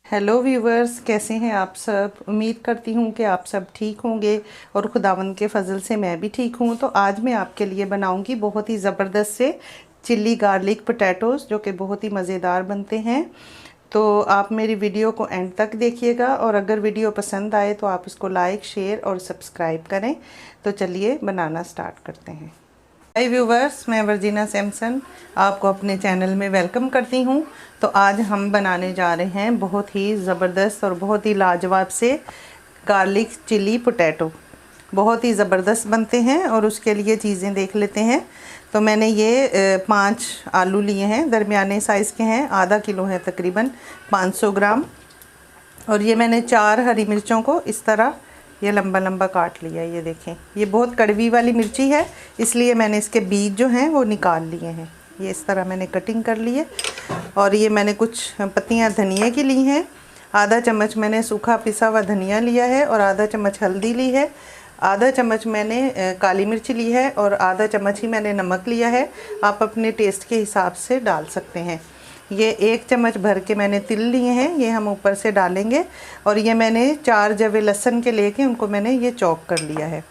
Hello viewers, कैसे हैं आप सब। उम्मीद करती हूँ कि आप सब ठीक होंगे और खुदावंद के फजल से मैं भी ठीक हूँ। तो आज मैं आपके लिए बनाऊँगी बहुत ही ज़बरदस्त से चिल्ली गार्लिक पोटैटोज़, जो कि बहुत ही मज़ेदार बनते हैं। तो आप मेरी वीडियो को एंड तक देखिएगा और अगर वीडियो पसंद आए तो आप इसको लाइक, शेयर और सब्सक्राइब करें। तो चलिए बनाना स्टार्ट करते हैं। हाय व्यूवर्स, मैं वर्जीना सैमसन आपको अपने चैनल में वेलकम करती हूँ। तो आज हम बनाने जा रहे हैं बहुत ही ज़बरदस्त और बहुत ही लाजवाब से गार्लिक चिली पोटैटो। बहुत ही ज़बरदस्त बनते हैं और उसके लिए चीज़ें देख लेते हैं। तो मैंने ये 5 आलू लिए हैं, दरमियाने साइज़ के हैं, आधा किलो है तकरीबन 500 ग्राम। और ये मैंने 4 हरी मिर्चों को इस तरह ये लंबा लंबा काट लिया। ये देखें, ये बहुत कड़वी वाली मिर्ची है, इसलिए मैंने इसके बीज जो हैं वो निकाल लिए हैं। ये इस तरह मैंने कटिंग कर ली है। और ये मैंने कुछ पत्तियां धनिया की ली हैं। आधा चम्मच मैंने सूखा पिसा हुआ धनिया लिया है और आधा चम्मच हल्दी ली है। आधा चम्मच मैंने काली मिर्च ली है और आधा चम्मच ही मैंने नमक लिया है। आप अपने टेस्ट के हिसाब से डाल सकते हैं। ये 1 चम्मच भर के मैंने तिल लिए हैं, ये हम ऊपर से डालेंगे। और ये मैंने 4 जवे लहसुन के लेके उनको मैंने ये चॉप कर लिया है।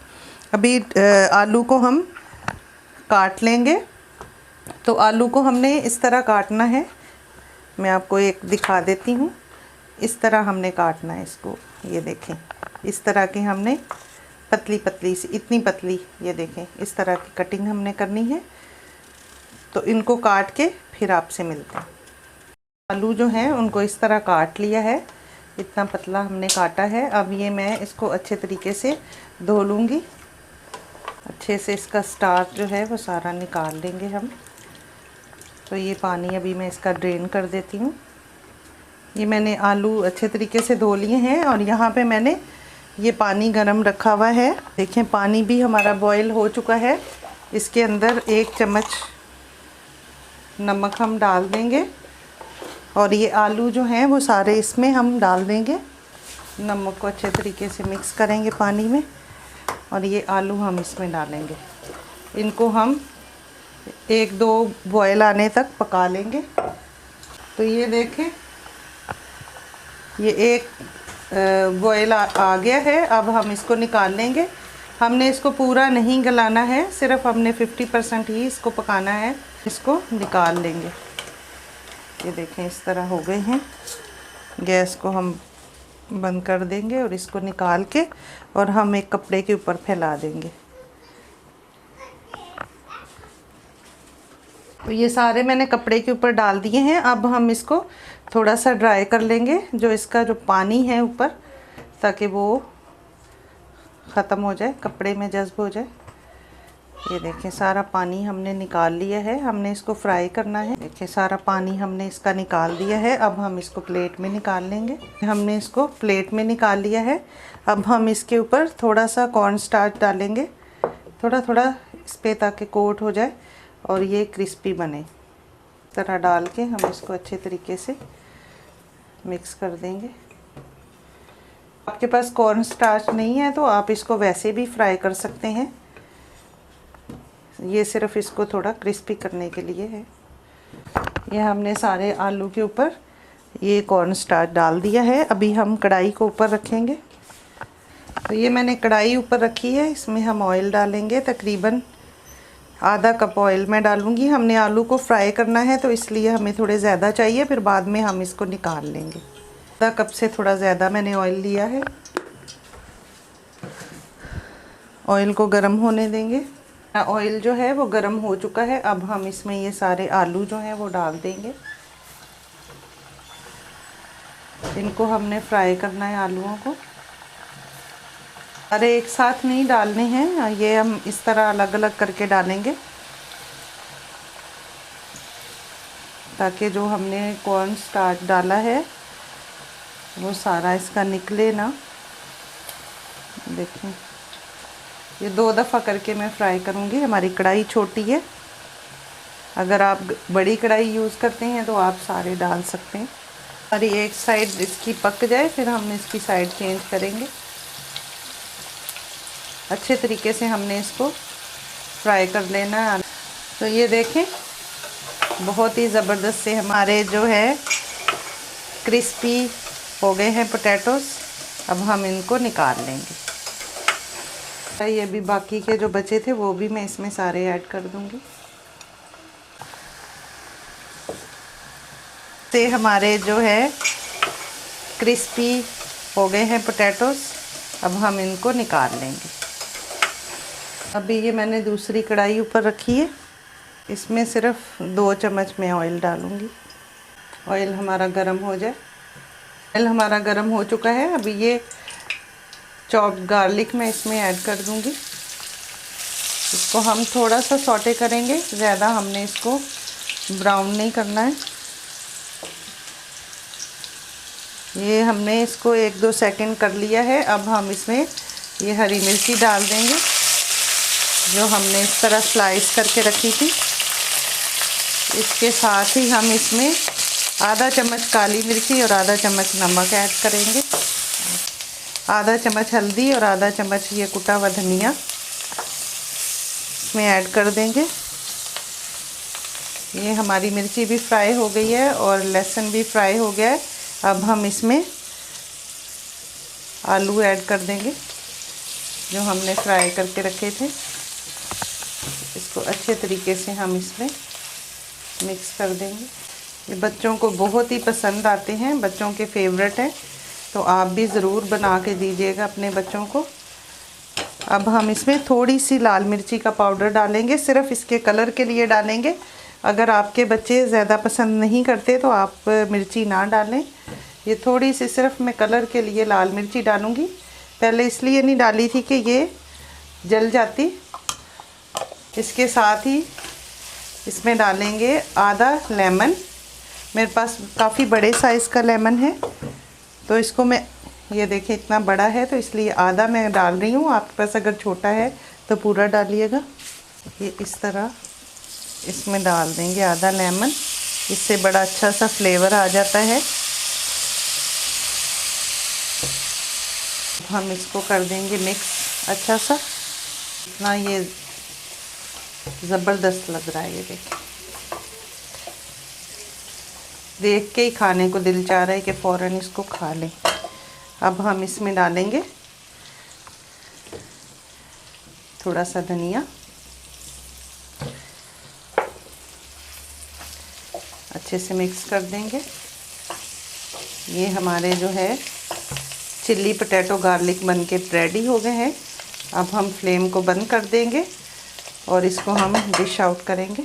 अभी आलू को हम काट लेंगे। तो आलू को हमने इस तरह काटना है, मैं आपको एक दिखा देती हूँ। इस तरह हमने काटना है इसको। ये देखें, इस तरह की हमने पतली पतली सी, इतनी पतली, ये देखें इस तरह की कटिंग हमने करनी है। तो इनको काट के फिर आपसे मिलते हैं। आलू जो हैं उनको इस तरह काट लिया है, इतना पतला हमने काटा है। अब ये मैं इसको अच्छे तरीके से धो लूँगी। अच्छे से इसका स्टार्च जो है वो सारा निकाल लेंगे हम। तो ये पानी अभी मैं इसका ड्रेन कर देती हूँ। ये मैंने आलू अच्छे तरीके से धो लिए हैं और यहाँ पे मैंने ये पानी गरम रखा हुआ है। देखें, पानी भी हमारा बॉईल हो चुका है। इसके अंदर 1 चम्मच नमक हम डाल देंगे और ये आलू जो हैं वो सारे इसमें हम डाल देंगे। नमक को अच्छे तरीके से मिक्स करेंगे पानी में और ये आलू हम इसमें डालेंगे। इनको हम 1-2 बॉयल आने तक पका लेंगे। तो ये देखें, ये 1 बॉयल आ गया है। अब हम इसको निकाल लेंगे। हमने इसको पूरा नहीं गलाना है, सिर्फ हमने 50% ही इसको पकाना है। इसको निकाल लेंगे। ये देखें, इस तरह हो गए हैं। गैस को हम बंद कर देंगे और इसको निकाल के और हम एक कपड़े के ऊपर फैला देंगे। तो ये सारे मैंने कपड़े के ऊपर डाल दिए हैं। अब हम इसको थोड़ा सा ड्राई कर लेंगे, जो इसका जो पानी है ऊपर, ताकि वो ख़त्म हो जाए, कपड़े में जज्ब हो जाए। ये देखें, सारा पानी हमने निकाल लिया है। हमने इसको फ्राई करना है। देखिए, सारा पानी हमने इसका निकाल दिया है। अब हम इसको प्लेट में निकाल लेंगे। हमने इसको प्लेट में निकाल लिया है। अब हम इसके ऊपर थोड़ा सा कॉर्न स्टार्च डालेंगे, थोड़ा थोड़ा इस पे, ताकि कोट हो जाए और ये क्रिस्पी बने। इस तरह डाल के हम इसको अच्छे तरीके से मिक्स कर देंगे। आपके पास कॉर्न स्टार्च नहीं है तो आप इसको वैसे भी फ्राई कर सकते हैं। ये सिर्फ इसको थोड़ा क्रिस्पी करने के लिए है। ये हमने सारे आलू के ऊपर ये कॉर्न स्टार्च डाल दिया है। अभी हम कढ़ाई को ऊपर रखेंगे। तो ये मैंने कढ़ाई ऊपर रखी है, इसमें हम ऑयल डालेंगे। तकरीबन आधा कप ऑयल मैं डालूँगी। हमने आलू को फ्राई करना है तो इसलिए हमें थोड़े ज़्यादा चाहिए, फिर बाद में हम इसको निकाल लेंगे। आधा कप से थोड़ा ज़्यादा मैंने ऑयल लिया है। ऑयल को गर्म होने देंगे। ऑयल जो है वो गर्म हो चुका है। अब हम इसमें ये सारे आलू जो हैं वो डाल देंगे। इनको हमने फ्राई करना है, आलूओं को। अरे एक साथ नहीं डालने हैं, ये हम इस तरह अलग अलग करके डालेंगे, ताकि जो हमने कॉर्न स्टार्च डाला है वो सारा इसका निकले ना। देखें, ये 2 दफ़ा करके मैं फ्राई करूँगी। हमारी कढ़ाई छोटी है, अगर आप बड़ी कढ़ाई यूज़ करते हैं तो आप सारे डाल सकते हैं। और एक साइड इसकी पक जाए फिर हम इसकी साइड चेंज करेंगे। अच्छे तरीके से हमने इसको फ्राई कर लेना है। तो ये देखें, बहुत ही ज़बरदस्त से हमारे जो है क्रिस्पी हो गए हैं पोटैटोस। अब हम इनको निकाल लेंगे। ये भी बाकी के जो बचे थे वो भी मैं इसमें सारे ऐड कर दूंगी। ते हमारे जो है क्रिस्पी हो गए हैं पोटैटोस। अब हम इनको निकाल लेंगे। अभी ये मैंने दूसरी कढ़ाई ऊपर रखी है। इसमें सिर्फ 2 चम्मच मैं ऑयल डालूंगी। ऑयल हमारा गर्म हो जाए। ऑयल हमारा गर्म हो चुका है। अभी ये चॉप्ड गार्लिक मैं इसमें ऐड कर दूंगी। इसको हम थोड़ा सा सॉटे करेंगे, ज़्यादा हमने इसको ब्राउन नहीं करना है। ये हमने इसको 1-2 सेकंड कर लिया है। अब हम इसमें ये हरी मिर्ची डाल देंगे जो हमने इस तरह स्लाइस करके रखी थी। इसके साथ ही हम इसमें आधा चम्मच काली मिर्ची और आधा चम्मच नमक ऐड करेंगे। आधा चम्मच हल्दी और आधा चम्मच ये कुटा हुआ धनिया इसमें ऐड कर देंगे। ये हमारी मिर्ची भी फ्राई हो गई है और लहसुन भी फ्राई हो गया है। अब हम इसमें आलू ऐड कर देंगे जो हमने फ्राई करके रखे थे। इसको अच्छे तरीके से हम इसमें मिक्स कर देंगे। ये बच्चों को बहुत ही पसंद आते हैं, बच्चों के फेवरेट हैं, तो आप भी ज़रूर बना के दीजिएगा अपने बच्चों को। अब हम इसमें थोड़ी सी लाल मिर्ची का पाउडर डालेंगे, सिर्फ इसके कलर के लिए डालेंगे। अगर आपके बच्चे ज़्यादा पसंद नहीं करते तो आप मिर्ची ना डालें। ये थोड़ी सी सिर्फ मैं कलर के लिए लाल मिर्ची डालूँगी। पहले इसलिए नहीं डाली थी कि ये जल जाती। इसके साथ ही इसमें डालेंगे आधा लेमन। मेरे पास काफ़ी बड़े साइज़ का लेमन है, तो इसको मैं, ये देखिए इतना बड़ा है तो इसलिए आधा मैं डाल रही हूँ। आपके पास अगर छोटा है तो पूरा डालिएगा। ये इस तरह इसमें डाल देंगे आधा लेमन, इससे बड़ा अच्छा सा फ्लेवर आ जाता है। हम इसको कर देंगे मिक्स अच्छा सा। इतना ये ज़बरदस्त लग रहा है। ये देखिए, देख के ही खाने को दिल चाह रहा है कि फ़ौरन इसको खा लें। अब हम इसमें डालेंगे थोड़ा सा धनिया, अच्छे से मिक्स कर देंगे। ये हमारे जो है चिल्ली पोटैटो गार्लिक बन के रेडी हो गए हैं। अब हम फ्लेम को बंद कर देंगे और इसको हम डिश आउट करेंगे।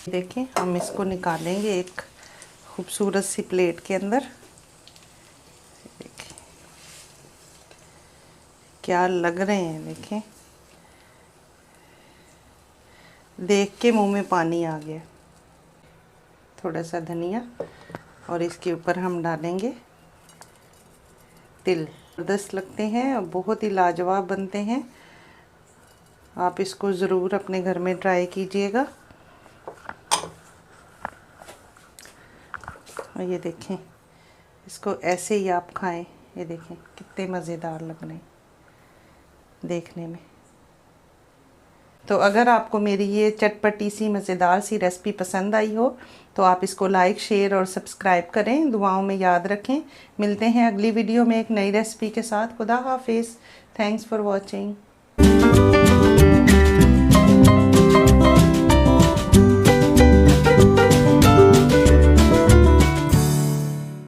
देखिए, हम इसको निकालेंगे एक खूबसूरत सी प्लेट के अंदर। देखिए क्या लग रहे हैं, देखें, देख के मुंह में पानी आ गया। थोड़ा सा धनिया और इसके ऊपर हम डालेंगे तिल। ज़बरदस्त लगते हैं और बहुत ही लाजवाब बनते हैं। आप इसको ज़रूर अपने घर में ट्राई कीजिएगा। और ये देखें, इसको ऐसे ही आप खाएं। ये देखें कितने मज़ेदार लग रहे हैं देखने में। तो अगर आपको मेरी ये चटपटी सी मज़ेदार सी रेसिपी पसंद आई हो तो आप इसको लाइक, शेयर और सब्सक्राइब करें। दुआओं में याद रखें। मिलते हैं अगली वीडियो में एक नई रेसिपी के साथ। खुदा हाफिज़। Thanks for watching.